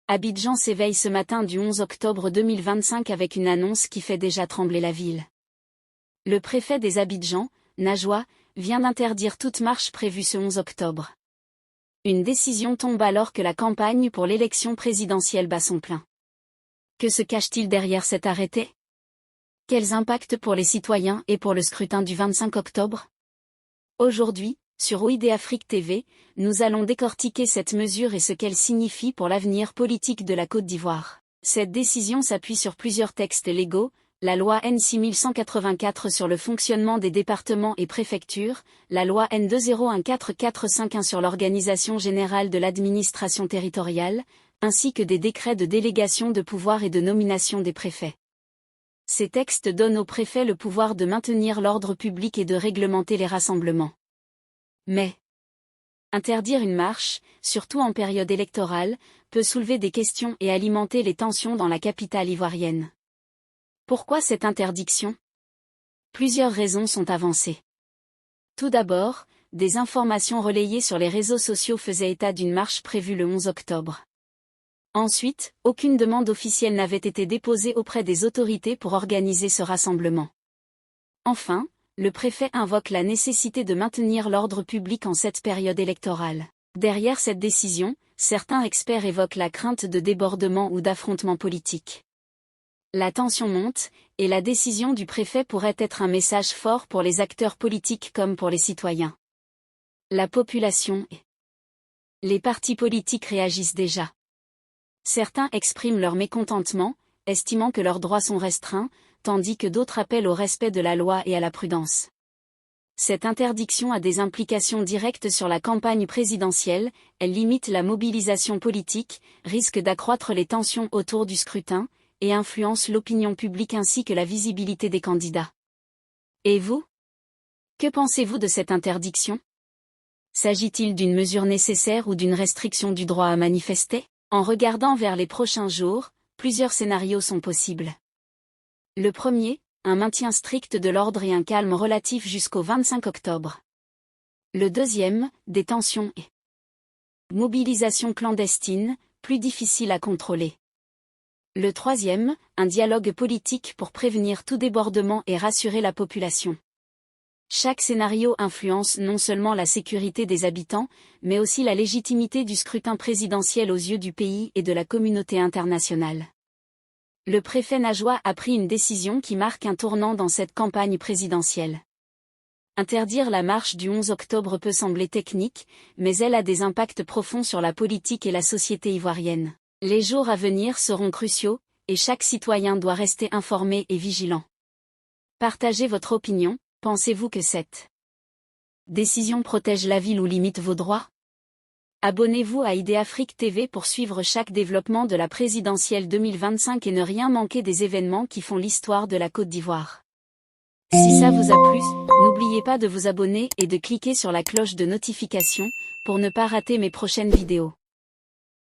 Abidjan s'éveille ce matin du 11 octobre 2025 avec une annonce qui fait déjà trembler la ville. Le préfet des Abidjan, Najwa, vient d'interdire toute marche prévue ce 11 octobre. Une décision tombe alors que la campagne pour l'élection présidentielle bat son plein. Que se cache-t-il derrière cet arrêté? Quels impacts pour les citoyens et pour le scrutin du 25 octobre? Aujourd'hui, sur OID Afrique TV, nous allons décortiquer cette mesure et ce qu'elle signifie pour l'avenir politique de la Côte d'Ivoire. Cette décision s'appuie sur plusieurs textes légaux, la loi N 6184 sur le fonctionnement des départements et préfectures, la loi N 20144451 sur l'organisation générale de l'administration territoriale, ainsi que des décrets de délégation de pouvoir et de nomination des préfets. Ces textes donnent aux préfets le pouvoir de maintenir l'ordre public et de réglementer les rassemblements. Mais interdire une marche, surtout en période électorale, peut soulever des questions et alimenter les tensions dans la capitale ivoirienne. Pourquoi cette interdiction? Plusieurs raisons sont avancées. Tout d'abord, des informations relayées sur les réseaux sociaux faisaient état d'une marche prévue le 11 octobre. Ensuite, aucune demande officielle n'avait été déposée auprès des autorités pour organiser ce rassemblement. Enfin, le préfet invoque la nécessité de maintenir l'ordre public en cette période électorale. Derrière cette décision, certains experts évoquent la crainte de débordements ou d'affrontements politiques. La tension monte, et la décision du préfet pourrait être un message fort pour les acteurs politiques comme pour les citoyens. La population et les partis politiques réagissent déjà. Certains expriment leur mécontentement, estimant que leurs droits sont restreints, tandis que d'autres appellent au respect de la loi et à la prudence. Cette interdiction a des implications directes sur la campagne présidentielle, elle limite la mobilisation politique, risque d'accroître les tensions autour du scrutin, et influence l'opinion publique ainsi que la visibilité des candidats. Et vous? Que pensez-vous de cette interdiction? S'agit-il d'une mesure nécessaire ou d'une restriction du droit à manifester? En regardant vers les prochains jours, plusieurs scénarios sont possibles. Le premier, un maintien strict de l'ordre et un calme relatif jusqu'au 25 octobre. Le deuxième, des tensions et mobilisation clandestine, plus difficile à contrôler. Le troisième, un dialogue politique pour prévenir tout débordement et rassurer la population. Chaque scénario influence non seulement la sécurité des habitants, mais aussi la légitimité du scrutin présidentiel aux yeux du pays et de la communauté internationale. Le préfet Najwa a pris une décision qui marque un tournant dans cette campagne présidentielle. Interdire la marche du 11 octobre peut sembler technique, mais elle a des impacts profonds sur la politique et la société ivoirienne. Les jours à venir seront cruciaux, et chaque citoyen doit rester informé et vigilant. Partagez votre opinion, pensez-vous que cette décision protège la ville ou limite vos droits? Abonnez-vous à ID Afrique TV pour suivre chaque développement de la présidentielle 2025 et ne rien manquer des événements qui font l'histoire de la Côte d'Ivoire. Si ça vous a plu, n'oubliez pas de vous abonner et de cliquer sur la cloche de notification pour ne pas rater mes prochaines vidéos.